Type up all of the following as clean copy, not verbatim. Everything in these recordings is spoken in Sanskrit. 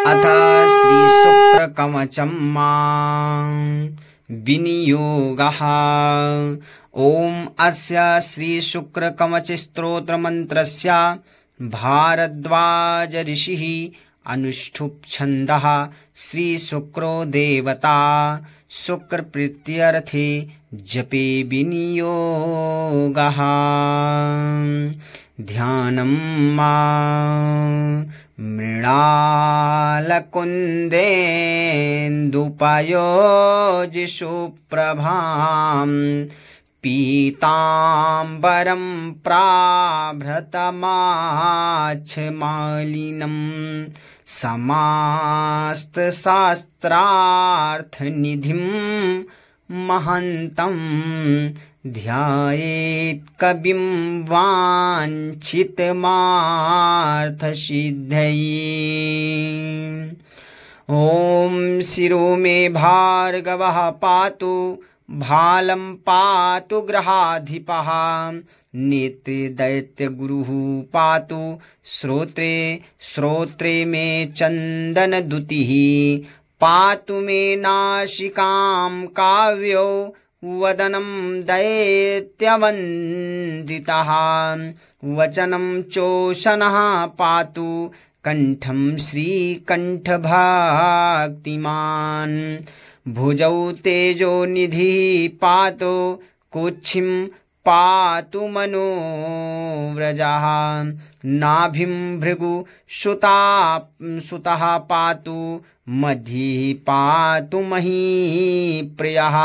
अथ श्रीशुक्रकवचं विनियोगः। ॐ अस्य श्रीशुक्रकवचस्तोत्रमन्त्रस्य भारद्वाज ऋषिः अनुष्ठुप् छन्दः। श्रीशुक्रो देवता शुक्रप्रीत्यर्थे जपे विनियोगः। ध्यानं मृणालकुन्देन्दुपयोजिषुप्रभां पीताम्बरं प्राभृतमाच्छमालिनं समास्तशास्त्रार्थनिधिं महन्तं ध्यायेत् कविं वाञ्छितमार्थसिद्धये। ॐ शिरो मे भार्गवः पातु भालं पातु ग्रहाधिपः। नेत्रदैत्यगुरुः पातु श्रोत्रे मे चन्दनदुतिः। पातु मे नासिकां काव्यो वदनं दैत्यवन्दितः। वचनं चोषणः पातु कण्ठं श्रीकण्ठभक्तिमान्। भुजौ तेजोनिधिः पातु कुक्षिं पातु मनोव्रजः। नाभिं भृगुसुतः पातु मध्ये पातु महीप्रियः।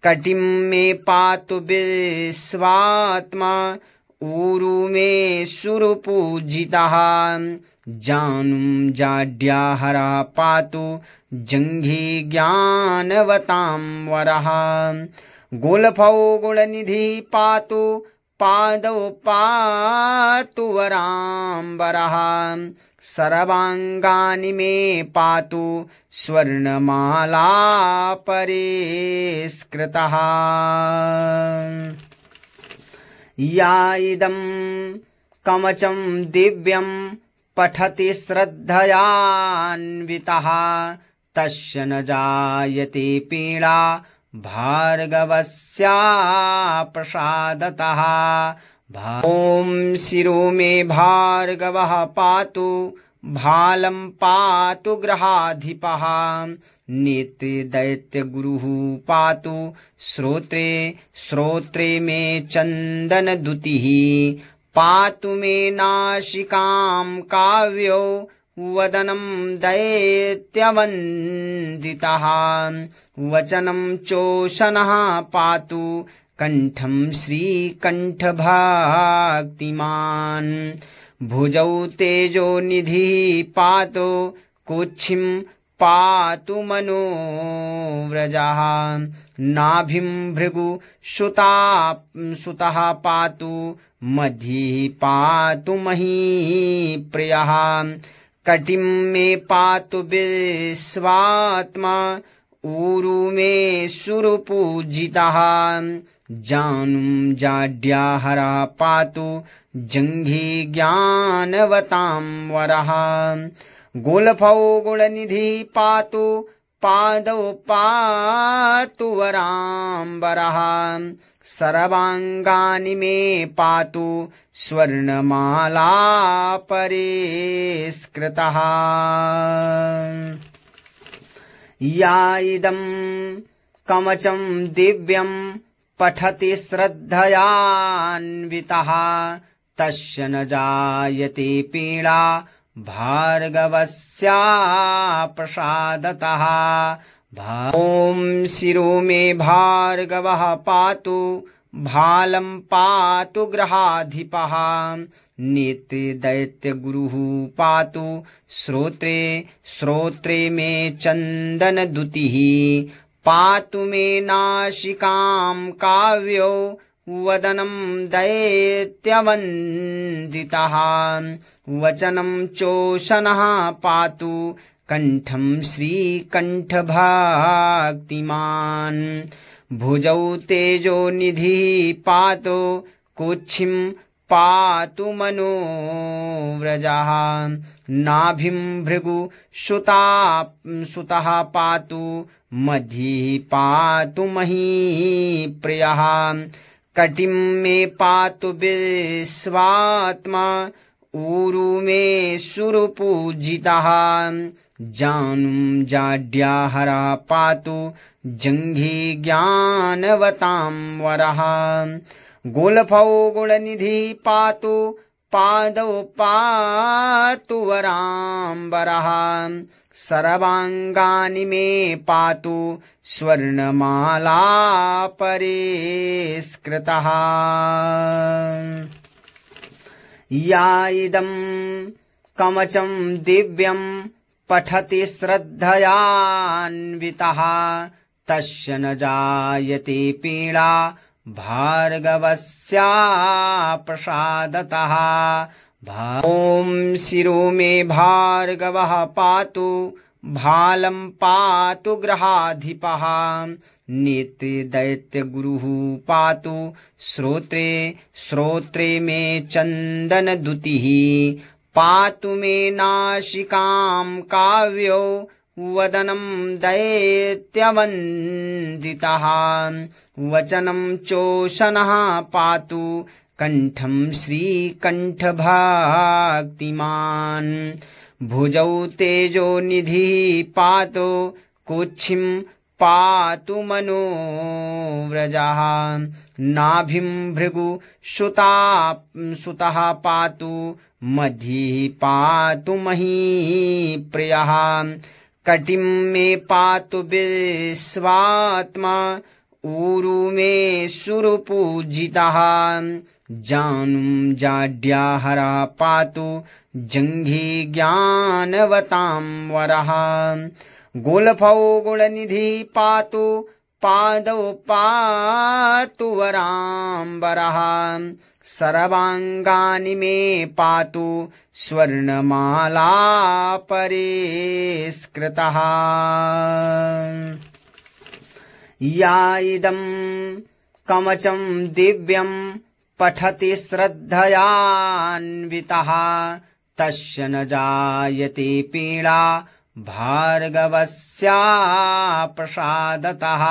कटिं मे पातु विश्वात्मा ऊरु मे सुरपूजितः। जानुं जाड्याहरः पातु जङ्घे ज्ञानवतां वरः। गोलफौ गुणनिधिः पातु पादौ पातु वराम्बरः। सर्वाङ्गानि मे पातु स्वर्णमाला परिष्कृतः। या इदं कवचं दिव्यं पठति श्रद्धयान्वितः तस्य न जायते पीडा भार्गवस्य प्रसादतः। ॐ शिरो मे भार्गवः पातु भालं पातु ग्रहाधिपः। नेत्रदैत्यगुरुः पातु श्रोत्रे मे चन्दनदुतिः। पातु मे नासिकां काव्यो वदनं दैत्यवन्दितः। वचनं चोषणः पातु कण्ठं श्रीकण्ठभक्तिमान्। भुजौ तेजोनिधिः पातु कुक्षिं पातु मनोव्रजः। नाभिं भृगुसुतः पातु मध्ये पातु महीप्रियः। कटिं मे पातु विश्वात्मा ऊरु मे सुरपूजितः। जानुं जाड्याहरः पातु जङ्घे ज्ञानवतां वरः। गोलफौ गुणनिधिः पातु पादौ पातु वराम्बरः। सर्वाङ्गानि मे पातु स्वर्णमाला परिष्कृतः। या इदं कवचं दिव्यं पठति श्रद्धयान्वितः तस्य न जायते पीडा भार्गवस्य प्रसादतः। ॐ शिरो मे भार्गवः पातु भालं पातु ग्रहाधिपः। नेत्रदैत्यगुरुः पातु श्रोत्रे मे चन्दनदुतिः। पातु मे नासिकां काव्यो वदनं दैत्यवन्दितः। वचनं चोषणः पातु कण्ठं श्रीकण्ठभक्तिमान्। भुजौ तेजोनिधिः पातु कुक्षिं पातु मनोव्रजः। नाभिं भृगुसुतः पातु मध्ये पातु महीप्रियः कटिं मे पातु विश्वात्मा ऊरु मे सुरपूजितः जानुं जाड्याहरः पातु जङ्घे ज्ञानवतां वरः गोलफौ गुणनिधिः पातु पादौ पातु वराम्बरः सर्वाङ्गानि मे पातु स्वर्णमाला परिष्कृतः या इदं कवचं दिव्यं पठति श्रद्धयान्वितः तस्य न जायते पीडा भार्गवस्या प्रसादतः ॐ शिरो मे भार्गवः पातु भालं पातु ग्रहाधिपः नेत्रे दैत्यगुरुः पातु श्रोत्रे मे चन्दनद्युतिः पातु मे नासिकां काव्यो वदनं दैत्यवन्दितः वचनं चोषणः पातु कण्ठं श्रीकण्ठभक्तिमान् भुजौ तेजोनिधिः पातु कुक्षिं पातु मनोव्रजः नाभिं भृगुसुतः पातु मध्ये पातु महीप्रियः कटिं मे पातु विश्वात्मा ऊरु मे सुरपूजितः जानुं जाड्याहरः पातु जङ्घे ज्ञानवतां वरः गोलफौ गुणनिधिः पातु पादौ पातु वराम्बरः सर्वाङ्गानि मे पातु स्वर्णमाला परिष्कृतः या इदं कवचं दिव्यं पठति श्रद्धयान्वितः तस्य न जायते पीडा भार्गवस्या प्रसादतः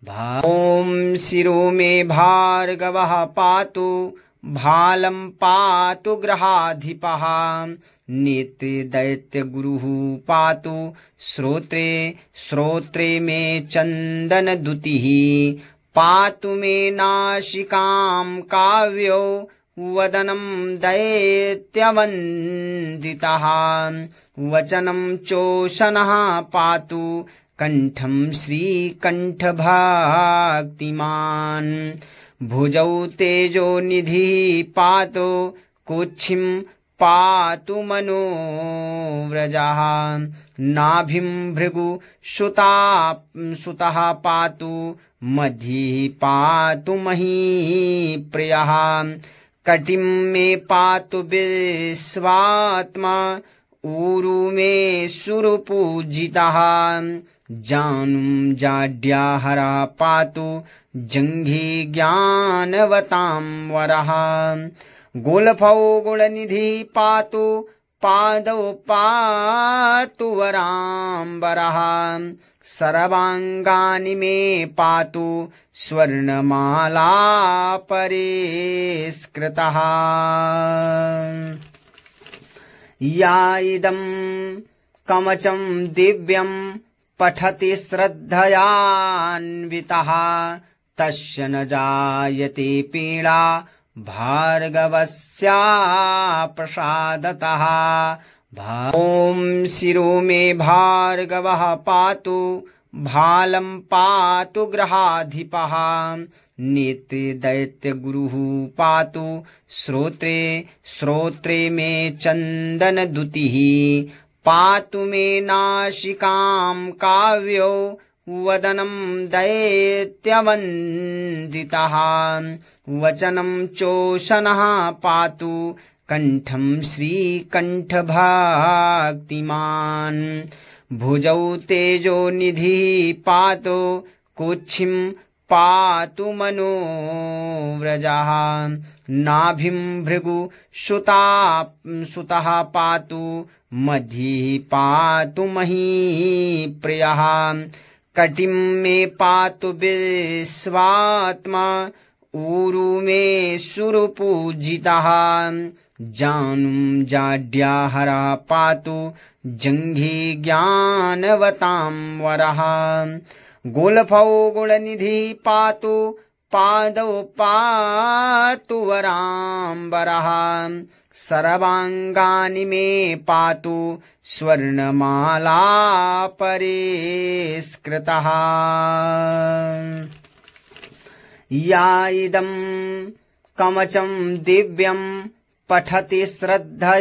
ॐ शिरो मे भार्गवः पातु भालं पातु ग्रहाधिपः नेत्रे दैत्यगुरुः पातु श्रोत्रे मे चन्दनद्युतिः पातु मे नासिकां काव्यो वदनं दैत्यवन्दितः वचनं चोषणः पातु कण्ठं श्रीकण्ठभक्तिमान् भुजौ तेजोनिधिः पातु कुक्षिं पातु मनोव्रजः नाभिं भृगुसुतः पातु मध्ये पातु महीप्रियः कटिं मे पातु विश्वात्मा ऊरु मे सुरपूजितः जानुं जाड्याहरः पातु जङ्घे ज्ञानवतां वरः गोलफौ गुणनिधिः पातु पादौ पातु वराम्बरः सर्वाङ्गानि मे पातु स्वर्णमाला परिष्कृतः या इदं कवचं दिव्यं पठति श्रद्धयान्वितः तस्य न जायते पीडा भार्गवस्या प्रसादतः ॐ शिरो मे भार्गवः पातु भालं पातु ग्रहाधिपः नेत्रे दैत्यगुरुः पातु श्रोत्रे मे चन्दनद्युतिः पातु मे नासिकां काव्यो वदनं दैत्यवन्दितः वचनं चोषणः पातु कण्ठं श्रीकण्ठभक्तिमान् भुजौ तेजोनिधिः पातु कुक्षिं पातु मनोव्रजः नाभिं भृगु सुतः पातु मध्ये पातु महीप्रियः कटिं मे पातु विश्वात्मा ऊरु मे सुरपूजितः जानुं जाड्याहरः पातु जङ्घे ज्ञानवतां वरः गोलफौ गुणनिधिः पातु पादौ पातु वराम्बरः सर्वाङ्गानि मे पातु स्वर्णमाला परिष्कृतः या इदं कवचं दिव्यं पठति श्रद्धयान्वितः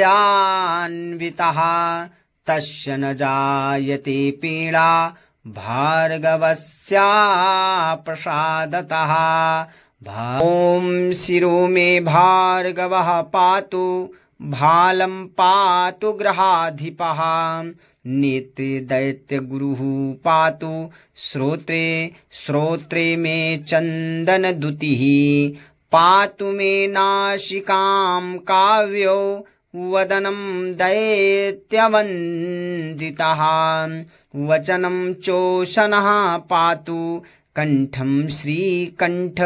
तस्य न जायते पीडा भार्गवस्य प्रसादतः ॐ शिरो मे भार्गवः पातु भालं पातु ग्रहाधिपः नेत्रे दैत्यगुरुः पातु श्रोत्रे मे चन्दनदुतिः पातु मे नासिकां काव्यो वदनं दैत्यवन्दितः वचनं चोषणः पातु कंठं श्रीकण्ठभक्तिमान्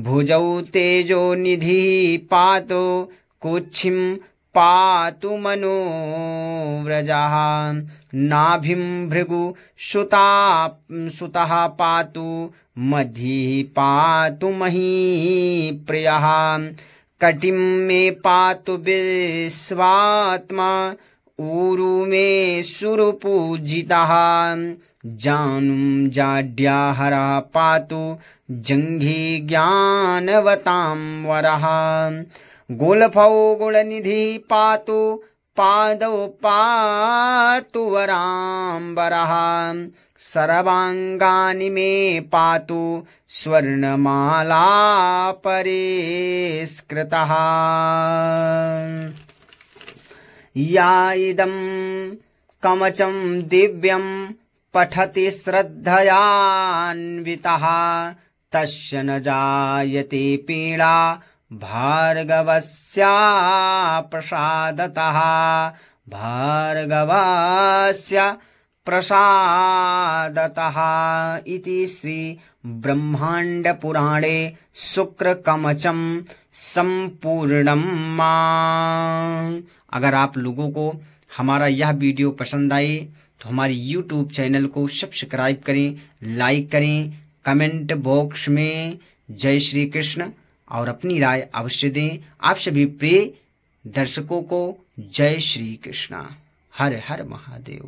भुजौ तेजो निधिः पातु कुक्षिं पातु मनोव्रजः नाभिं भृगु सुतः पातु मध्ये पातु महीप्रियः कटिं मे पातु विश्वात्मा ऊरु मे सुरपूजितः जानुं जाड्याहरः पातु जङ्घे ज्ञानवतां वरः गोलफौ गुणनिधिः पातु पादौ पातु वराम्बरः सर्वाङ्गानि मे पातु स्वर्णमाला परिष्कृतः या इदं कवचं दिव्यं पठति श्रद्धयान्वितः तस्य न जायते पीडा भार्गवस्य प्रसादतः इति श्री ब्रह्मांड पुराणे शुक्रकवचं संपूर्णम्। अगर आप लोगों को हमारा यह वीडियो पसंद आए तो हमारे YouTube चैनल को सब्सक्राइब करें, लाइक करें, कमेंट बॉक्स में जय श्री कृष्ण और अपनी राय अवश्य दें। आप सभी प्रिय दर्शकों को जय श्री कृष्ण। हर हर महादेव।